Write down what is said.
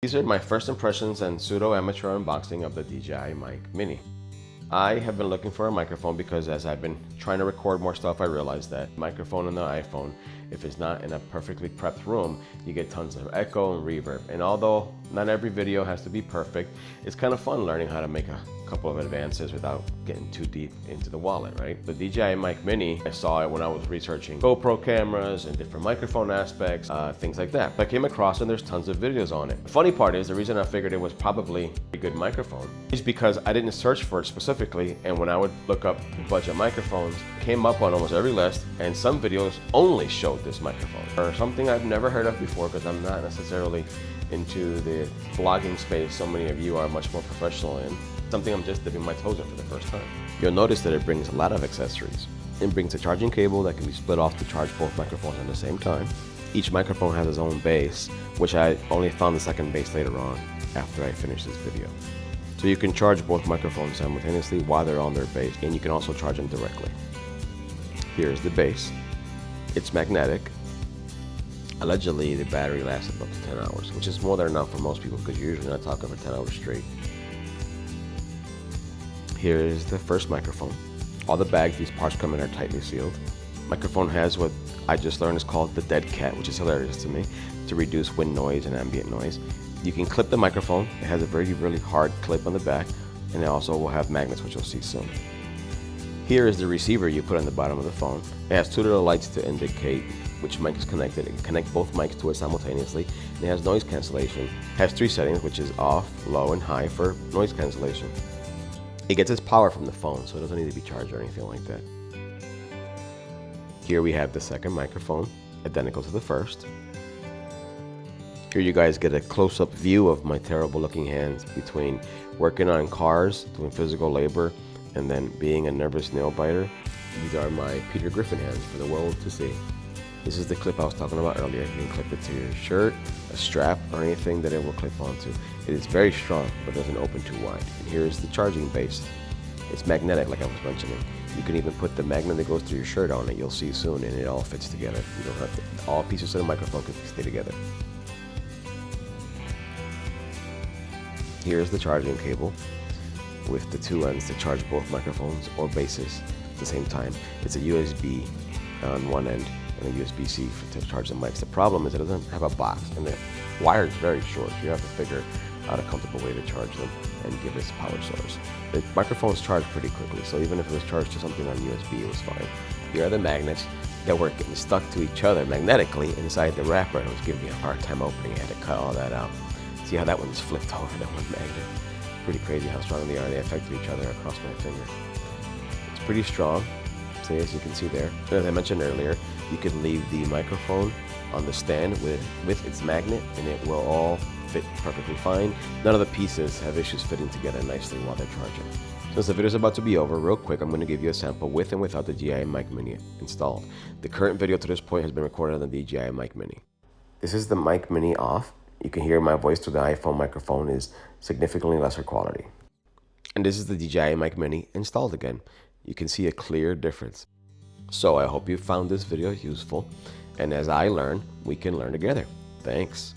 These are my first impressions and pseudo-amateur unboxing of the DJI Mic Mini. I have been looking for a microphone because as I've been trying to record more stuff, I realized that microphone on the iPhone, if it's not in a perfectly prepped room, you get tons of echo and reverb. And although not every video has to be perfect, it's kind of fun learning how to make a couple of advances without getting too deep into the wallet, right? The DJI Mic Mini, I saw it when I was researching GoPro cameras and different microphone aspects, things like that. But I came across and there's tons of videos on it. The funny part is the reason I figured it was probably a good microphone is because I didn't search for it specifically, and when I would look up budget microphones, it came up on almost every list, and some videos only showed this microphone. Or something I've never heard of before because I'm not necessarily into the vlogging space so many of you are much more professional in. Something I'm just dipping my toes in for the first time. You'll notice that it brings a lot of accessories. It brings a charging cable that can be split off to charge both microphones at the same time. Each microphone has its own base, which I only found the second base later on after I finished this video. So you can charge both microphones simultaneously while they're on their base, and you can also charge them directly. Here's the base. It's magnetic. Allegedly, the battery lasts up to 10 hours, which is more than enough for most people because you're usually not talking for 10 hours straight. Here is the first microphone. All the bags, these parts come in are tightly sealed. Microphone has what I just learned is called the dead cat, which is hilarious to me, to reduce wind noise and ambient noise. You can clip the microphone. It has a really hard clip on the back, and it also will have magnets, which you'll see soon. Here is the receiver you put on the bottom of the phone. It has two little lights to indicate which mic is connected. It can connect both mics to it simultaneously. And it has noise cancellation. It has 3 settings, which is off, low, and high for noise cancellation. It gets its power from the phone, so it doesn't need to be charged or anything like that. Here we have the second microphone, identical to the first. Here you guys get a close-up view of my terrible looking hands between working on cars, doing physical labor, and then being a nervous nail biter. These are my Peter Griffin hands for the world to see. This is the clip I was talking about earlier. You can clip it to your shirt, a strap, or anything that it will clip onto. It is very strong, but doesn't open too wide. And here's the charging base. It's magnetic, like I was mentioning. You can even put the magnet that goes through your shirt on it. You'll see soon, and it all fits together. You don't have to, all pieces of the microphone can stay together. Here's the charging cable with the 2 ends to charge both microphones or bases at the same time. It's a USB on one end and a USB-C to charge the mics. The problem is it doesn't have a box, and the wire is very short. So you have to figure out a comfortable way to charge them and give this power source. The microphones charge pretty quickly, so even if it was charged to something on USB, it was fine. Here are the magnets that were getting stuck to each other magnetically inside the wrapper. It was giving me a hard time opening. I had to cut all that out. See how that one's flipped over, that one magnet. Pretty crazy how strong they are. They affected each other across my finger. It's pretty strong, so as you can see there. As I mentioned earlier, you can leave the microphone on the stand with its magnet, and it will all fit perfectly fine. None of the pieces have issues fitting together nicely while they're charging. Since the video is about to be over, real quick, I'm going to give you a sample with and without the DJI Mic Mini installed. The current video to this point has been recorded on the DJI Mic Mini. This is the Mic Mini off. You can hear my voice through the iPhone microphone is significantly lesser quality. And this is the DJI Mic Mini installed again. You can see a clear difference. So I hope you found this video useful, and as I learn, we can learn together. Thanks.